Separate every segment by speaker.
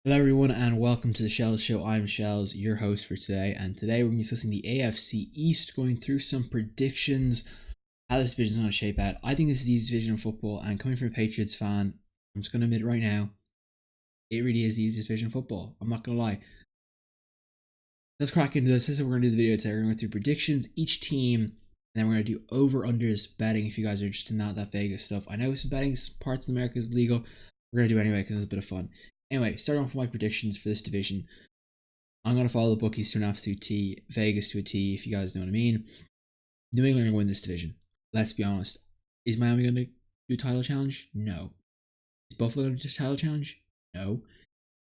Speaker 1: Hello everyone and welcome to the Shellz Show. I'm Shellz, your host for today, and today we're going to be discussing the AFC East, going through some predictions, how this division is going to shape out. I think this is the easiest division in football, and coming from a Patriots fan, I'm just going to admit it right now, it really is the easiest division in football. I'm not going to lie. Let's crack into this. This is what we're going to do the video today. We're going to go through predictions, each team, and then we're going to do over-unders betting if you guys are just not that Vegas stuff. I know some betting parts of America is legal. We're going to do it anyway because it's a bit of fun. Anyway, starting off with my predictions for this division. I'm going to follow the bookies to an absolute T, Vegas to a T, if you guys know what I mean. New England are going to win this division. Let's be honest. Is Miami going to do a title challenge? No. Is Buffalo going to do a title challenge? No.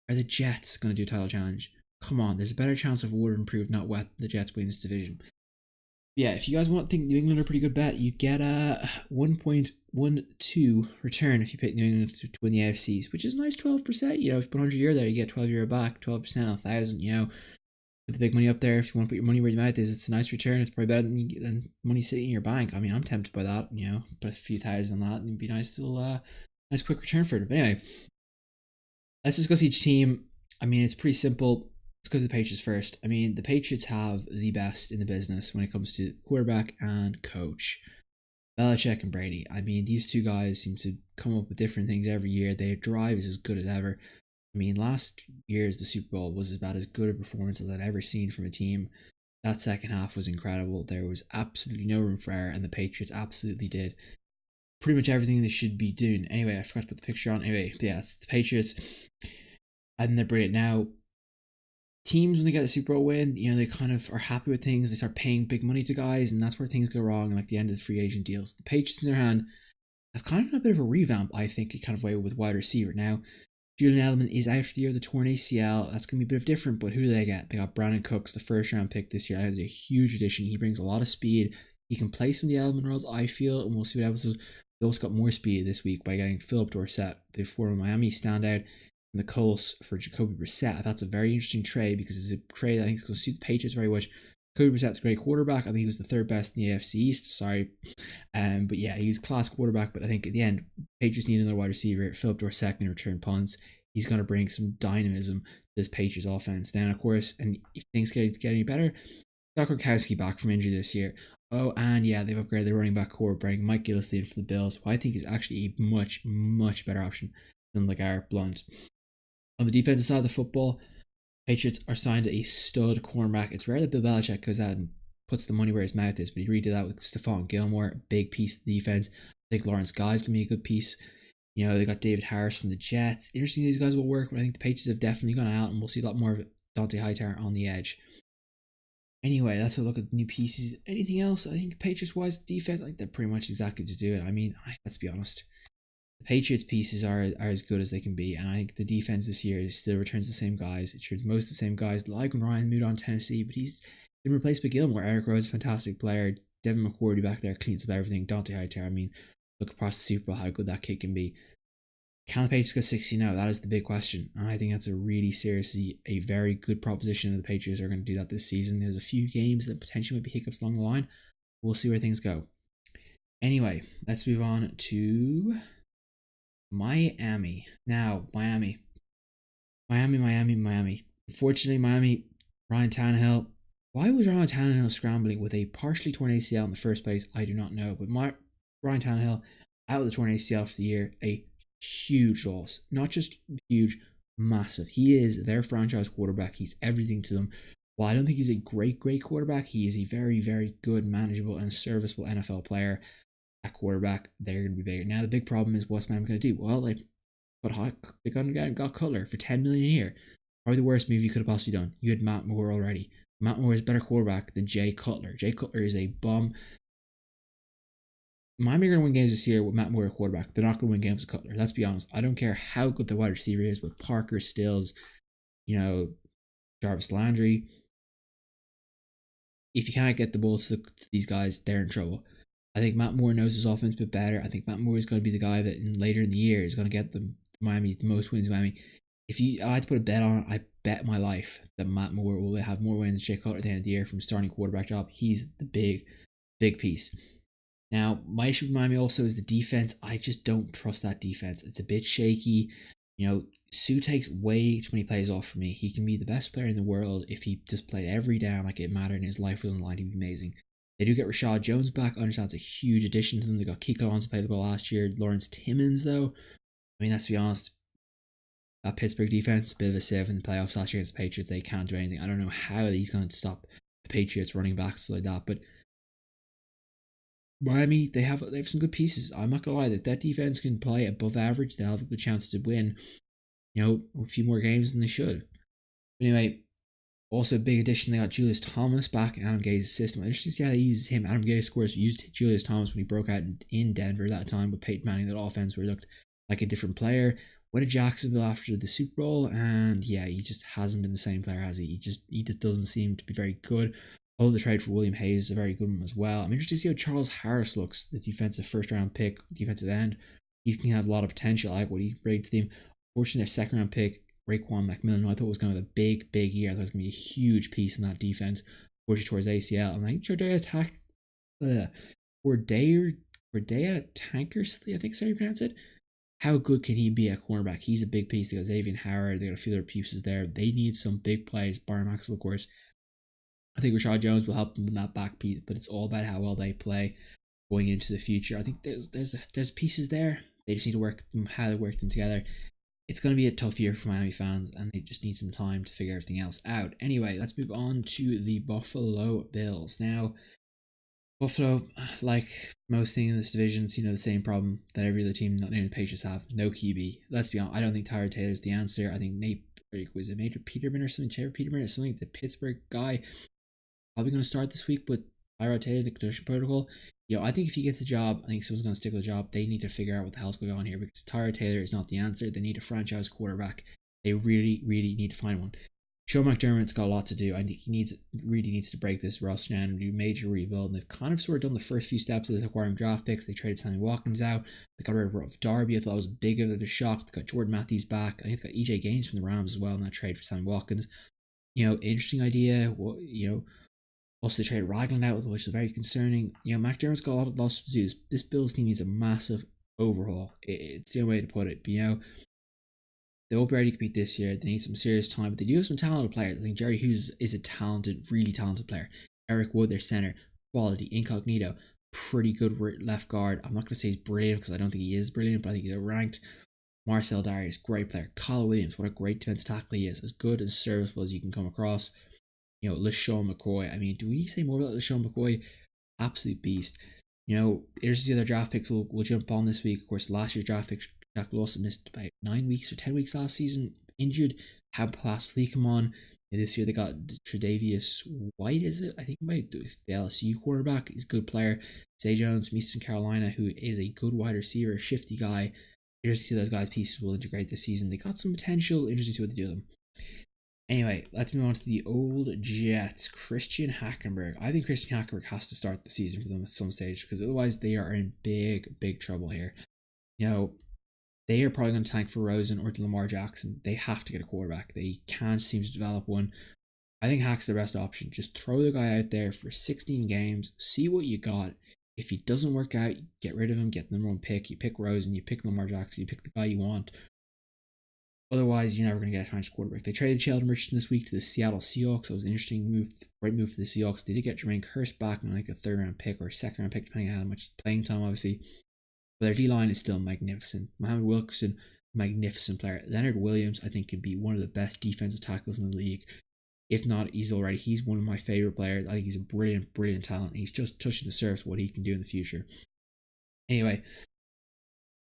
Speaker 1: Are the Jets going to do a title challenge? Come on, there's a better chance of Ward improved, not wet, the Jets winning this division. Yeah, if you guys think New England are a pretty good bet, you get a 1.12 return if you pick New England to win the AFC East, which is a nice 12%. You know, if you put €100 there, you get €12 back, 12%, 1,000. You know, with the big money up there, if you want to put your money where your mouth is, it's a nice return. It's probably better than money sitting in your bank. I mean, I'm tempted by that. You know, put a few thousand on that, and it'd be nice little, nice quick return for it. But anyway, let's discuss each team. I mean, it's pretty simple. Let's go to the Patriots first. I mean, the Patriots have the best in the business when it comes to quarterback and coach. Belichick and Brady. I mean, these two guys seem to come up with different things every year. Their drive is as good as ever. I mean, last year's the Super Bowl was about as good a performance as I've ever seen from a team. That second half was incredible. There was absolutely no room for error, and the Patriots absolutely did pretty much everything they should be doing. Anyway, I forgot to put the picture on. Anyway, yeah, it's the Patriots. I think they're brilliant. Now, teams, when they get a Super Bowl win, you know, they kind of are happy with things. They start paying big money to guys, and that's where things go wrong, like the end of the free agent deals. The Patriots, in their hand, have kind of done a bit of a revamp, I think, kind of way with wide receiver. Now, Julian Edelman is out for the year, the torn ACL. That's going to be a bit of different, but who do they get? They got Brandon Cooks, the first round pick this year. That is a huge addition. He brings a lot of speed. He can play some of the Edelman roles, I feel, and we'll see what happens. They also got more speed this week by getting Philip Dorsett, the former Miami standout, and the Colts for Jacoby Brissett. That's a very interesting trade because it's a trade I think is going to suit the Patriots very much. Jacoby Brissett's a great quarterback. I think he was the third best in the AFC East. Sorry. But yeah, he's a class quarterback. But I think at the end, Patriots need another wide receiver. Philip Dorsett can return punts. He's going to bring some dynamism to this Patriots offense. Then, of course, and if things get any better, got Gronkowski back from injury this year. Oh, and yeah, they've upgraded their running back core, bringing Mike Gillislee in for the Bills, who I think is actually a much, much better option than LeGarrette Blount. On the defensive side of the football, Patriots are signed a stud cornerback. It's rare that Bill Belichick goes out and puts the money where his mouth is, but he really did that with Stephon Gilmore, big piece of the defense. I think Lawrence Guy's going to be a good piece. You know, they got David Harris from the Jets. Interesting these guys will work, but I think the Patriots have definitely gone out, and we'll see a lot more of Dante Hightower on the edge. Anyway, that's a look at the new pieces. Anything else? I think Patriots-wise, defense, I think they're pretty much exactly to do it. I mean, let's be honest. The Patriots pieces are as good as they can be, and I think the defense this year still returns the same guys. It returns most of the same guys. Like when Ryan moved on to Tennessee, but he's been replaced by Gilmore. Eric Rose, a fantastic player. Devin McCourty back there cleans up everything. Dante Hightower, I mean, look across the Super Bowl how good that kid can be. Can the Patriots go 60 now? That is the big question. And I think that's a really seriously a very good proposition that the Patriots are going to do that this season. There's a few games that potentially might be hiccups along the line. We'll see where things go. Anyway, let's move on to Miami. Now, Miami. Unfortunately, Miami, Ryan Tannehill. Why was Ryan Tannehill scrambling with a partially torn ACL in the first place? I do not know. But Ryan Tannehill out with the torn ACL for the year. A huge loss. Not just huge, massive. He is their franchise quarterback. He's everything to them. While I don't think he's a great quarterback, he is a very, very good, manageable, and serviceable NFL player. At quarterback, they're going to be bigger. Now, the big problem is what's Miami going to do? Well, they got Cutler for $10 million a year. Probably the worst move you could have possibly done. You had Matt Moore already. Matt Moore is a better quarterback than Jay Cutler. Jay Cutler is a bum. Miami are going to win games this year with Matt Moore at quarterback. They're not going to win games with Cutler. Let's be honest. I don't care how good the wide receiver is with Parker, Stills, you know, Jarvis Landry. If you can't get the ball to these guys, they're in trouble. I think Matt Moore knows his offense a bit better. I think Matt Moore is going to be the guy that later in the year is going to get them Miami the most wins in Miami. If I had to put a bet on it, I bet my life that Matt Moore will have more wins than Jay Cutler at the end of the year from starting quarterback job. He's the big piece. Now, my issue with Miami also is the defense. I just don't trust that defense. It's a bit shaky. Sue takes way too many plays off for me. He can be the best player in the world if he just played every down like it mattered and his life was on the line. He'd be amazing. They do get Rashad Jones back. I understand it's a huge addition to them. They got Kiko Alonso played the ball last year. Lawrence Timmons, though, I mean, let's be honest, that Pittsburgh defense, a bit of a sieve in the playoffs last year against the Patriots. They can't do anything. I don't know how he's going to stop the Patriots running backs like that, but Miami, they have some good pieces. I'm not gonna lie, that defense can play above average, they'll have a good chance to win. A few more games than they should. But anyway, also a big addition. They got Julius Thomas back in Adam Gaze's system. Interesting to see how they use him. Adam Gaze, of course, used Julius Thomas when he broke out in Denver that time with Peyton Manning. That offense where he looked like a different player. Went to Jacksonville after the Super Bowl, and yeah, he just hasn't been the same player, has he? He just doesn't seem to be very good. Oh, the trade for William Hayes is a very good one as well. I'm interested to see how Charles Harris looks, the defensive first round pick, defensive end. He can have a lot of potential. I like what he brought to the team. Fortunately, their second round pick, Raekwon McMillan, who I thought was going to have a big year. I thought it was going to be a huge piece in that defense. Fortunately, towards ACL. I'm like, Cordea Tankersley, I think is how you pronounce it. How good can he be at cornerback? He's a big piece. They got Xavier Howard. They got a few other pieces there. They need some big plays. Byron Maxwell, of course. I think Rashad Jones will help them in that back piece, but it's all about how well they play going into the future. I think there's pieces there. They just need to work them, how they work them together. It's going to be a tough year for Miami fans, and they just need some time to figure everything else out. Anyway, let's move on to the Buffalo Bills. Now, Buffalo, like most things in this division, the same problem that every other team, not named the Patriots, have. No QB. Let's be honest, I don't think Tyrod Taylor's the answer. I think was it Major Peterman or something? Trevor Peterman or something? The Pittsburgh guy. Probably going to start this week with Tyrod Taylor, the concussion protocol. I think if he gets the job, I think someone's going to stick with the job. They need to figure out what the hell's going on here because Tyrod Taylor is not the answer. They need a franchise quarterback. They really need to find one. Sean McDermott's got a lot to do. I think he really needs to break this roster down and do major rebuild. And they've kind of sort of done the first few steps of acquiring draft picks. They traded Sammy Watkins out. They got rid of Rolf Darby. I thought that was big of a shock. They got Jordan Matthews back. I think they got EJ Gaines from the Rams as well in that trade for Sammy Watkins. Interesting idea. Also, they traded Ragland out, which is very concerning. McDermott's got a lot of loss to do. This Bills team needs a massive overhaul. It's the only way to put it. But, they won't be ready to compete this year. They need some serious time, but they do have some talented players. I think Jerry Hughes is a really talented player. Eric Wood, their center, quality, incognito, pretty good left guard. I'm not going to say he's brilliant because I don't think he is brilliant, but I think he's ranked. Marcel Darius, great player. Kyle Williams, what a great defense tackle he is. As good and serviceable as you can come across. LaShawn McCoy. I mean, do we say more about LaShawn McCoy? Absolute beast. Here's the other draft picks we'll jump on this week. Of course, last year's draft picks, Jack Lawson missed about 9 weeks or 10 weeks last season, injured. Had possibly come on. And this year they got Tre'Davious White, is it? I think he might do the LSU quarterback. He's a good player. Zay Jones from Eastern Carolina, who is a good wide receiver, shifty guy. Here's to see those guys' pieces will integrate this season. They got some potential. Interesting to see what they do with them. Anyway, let's move on to the old Jets. Christian Hackenberg. I think Christian Hackenberg has to start the season for them at some stage because otherwise they are in big trouble here. They are probably going to tank for Rosen or Lamar Jackson. They have to get a quarterback. They can't seem to develop one. I think Hack's the best option. Just throw the guy out there for 16 games. See what you got. If he doesn't work out, get rid of him. Get the number one pick. You pick Rosen. You pick Lamar Jackson. You pick the guy you want. Otherwise, you're never going to get a franchise quarterback. They traded Sheldon Richardson this week to the Seattle Seahawks. That was an interesting move, right move for the Seahawks. They did get Jermaine Kearse back on like a third round pick or a second round pick, depending on how much playing time, obviously. But their D-line is still magnificent. Mohamed Wilkerson, magnificent player. Leonard Williams, I think, could be one of the best defensive tackles in the league. If not, he's one of my favorite players. I think he's a brilliant talent. He's just touching the surface of what he can do in the future. Anyway,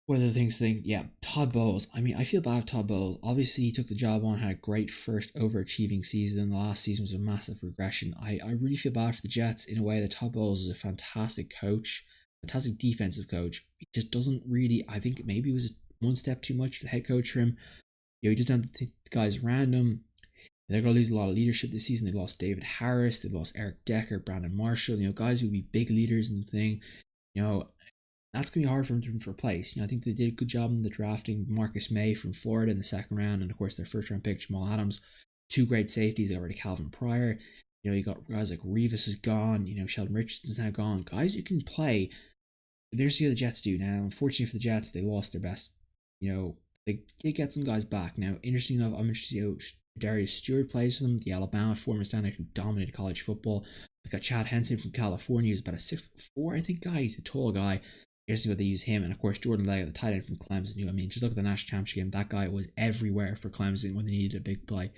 Speaker 1: what other things to think? Yeah, Todd Bowles. I mean, I feel bad for Todd Bowles. Obviously, he took the job on, had a great first overachieving season. The last season was a massive regression. I really feel bad for the Jets in a way that Todd Bowles is a fantastic coach, fantastic defensive coach. He just doesn't really, I think maybe it was one step too much for the head coach for him. He doesn't have the guys around him. They're going to lose a lot of leadership this season. They've lost David Harris. They've lost Eric Decker, Brandon Marshall, guys who would be big leaders in the thing. That's going to be hard for them to replace. I think they did a good job in the drafting Marcus May from Florida in the second round. And of course, their first round pick, Jamal Adams. Two great safeties. They got rid of Calvin Pryor. You got guys like Revis is gone. Sheldon Richardson's now gone. Guys who can play. There's what the Jets do now. Unfortunately for the Jets, they lost their best, they did get some guys back. Now, interesting enough, I'm interested to see how Darius Stewart plays for them, the Alabama former standout who dominated college football. We've got Chad Henson from California, who's about a 6'4", I think, guy. He's a tall guy. Interesting what they use him. And of course, Jordan Leggett, the tight end from Clemson, who, I mean, just look at the national championship game. That guy was everywhere for Clemson when they needed a big play.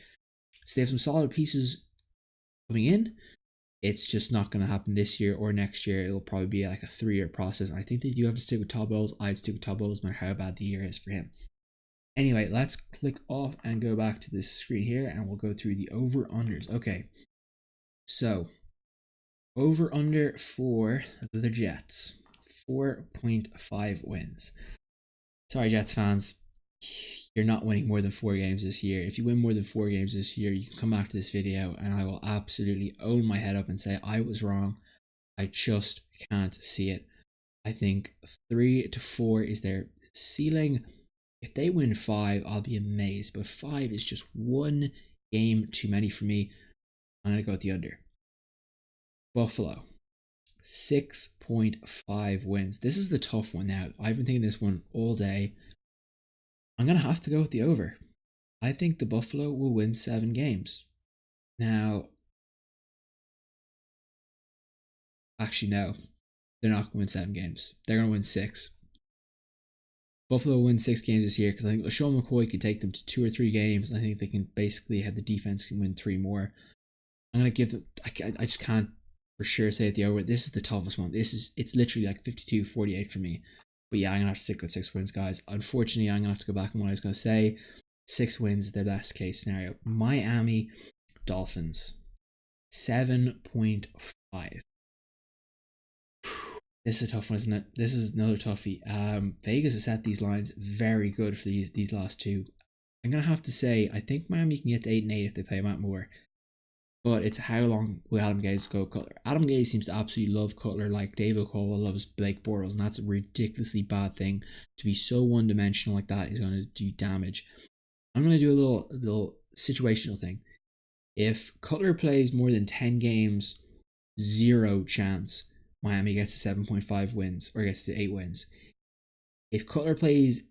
Speaker 1: So they have some solid pieces coming in. It's just not going to happen this year or next year. It'll probably be like a 3-year process. I think they do have to stick with Todd Bowles. I'd stick with Todd Bowles no matter how bad the year is for him. Anyway, let's click off and go back to this screen here, and we'll go through the over-unders. Okay, so over-under for the Jets, 4.5 wins. Sorry, Jets fans, you're not winning more than 4 games this year. If you win more than 4 games this year, you can come back to this video and I will absolutely own my head up and say I was wrong. I just can't see it. I think 3 to 4 is their ceiling. If they win 5, I'll be amazed. But 5 is just 1 game too many for me. I'm going to go with the under. Buffalo, 6.5 wins. This is the tough one now. I've been thinking this one all day. I'm going to have to go with the over. I think the Buffalo will win 7 games. Now, actually, no. They're not going to win 7 games. They're going to win 6. Buffalo will win 6 games this year because I think LaShawn McCoy could take them to 2 or 3 games. And I think they can basically have the defense can win 3 more. I'm going to give them, I just can't for sure say at the over. This is the toughest one. It's literally like 52-48 for me. But yeah, I'm going to have to stick with 6 wins, guys. Unfortunately, I'm going to have to go back on what I was going to say. 6 wins, their best case scenario. Miami Dolphins, 7.5. This is a tough one, isn't it? This is another toughie. Vegas has set these lines very good for these last 2. I'm going to have to say, I think Miami can get to 8-8 if they play Matt Moore. But it's how long will Adam Gase go Cutler. Adam Gase seems to absolutely love Cutler like David Caldwell loves Blake Bortles, and that's a ridiculously bad thing. To be so one-dimensional like that is going to do damage. I'm going to do a little situational thing. If Cutler plays more than 10 games, 0 chance Miami gets to 7.5 wins or gets to 8 wins. If Cutler plays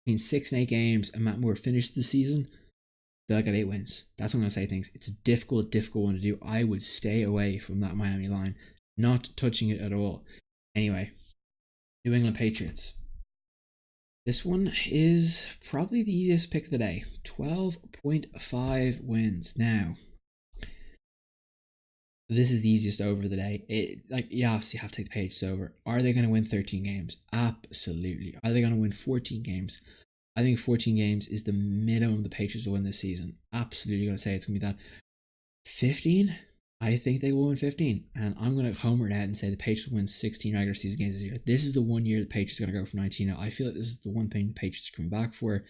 Speaker 1: in 6 and 8 games and Matt Moore finishes the season, they'll get 8 wins. That's what I'm going to say things. It's a difficult one to do. I would stay away from that Miami line. Not touching it at all. Anyway, New England Patriots. This one is probably the easiest pick of the day. 12.5 wins. Now, this is the easiest over of the day. You obviously have to take the Patriots over. Are they going to win 13 games? Absolutely. Are they going to win 14 games? I think 14 games is the minimum the Patriots will win this season. Absolutely going to say it's going to be that. 15? I think they will win 15. And I'm going to homer that and say the Patriots will win 16 regular season games this year. This is the one year the Patriots are going to go for 19. I feel like this is the one thing the Patriots are coming back for.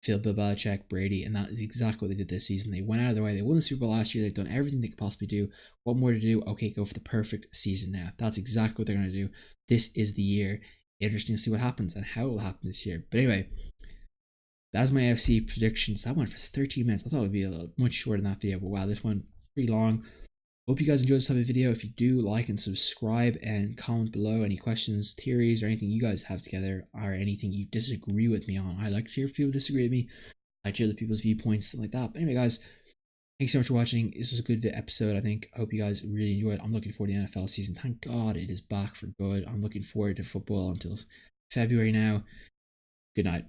Speaker 1: Bill Belichick, Brady, and that is exactly what they did this season. They went out of their way. They won the Super Bowl last year. They've done everything they could possibly do. What more to do? Okay, go for the perfect season now. That's exactly what they're going to do. This is the year. Interesting to see what happens and how it will happen this year. But anyway, that's my AFC predictions. That went for 13 minutes. I thought it would be a little much shorter than that video, but wow, this one pretty long. Hope you guys enjoyed this type of video. If you do, like and subscribe and comment below any questions, theories, or anything you guys have together, or anything you disagree with me on. I like to hear if people disagree with me. I like to hear other people's viewpoints, something like that. But anyway, guys, thanks so much for watching. This was a good episode, I think. I hope you guys really enjoyed. I'm looking forward to the NFL season. Thank God it is back for good. I'm looking forward to football until February now. Good night.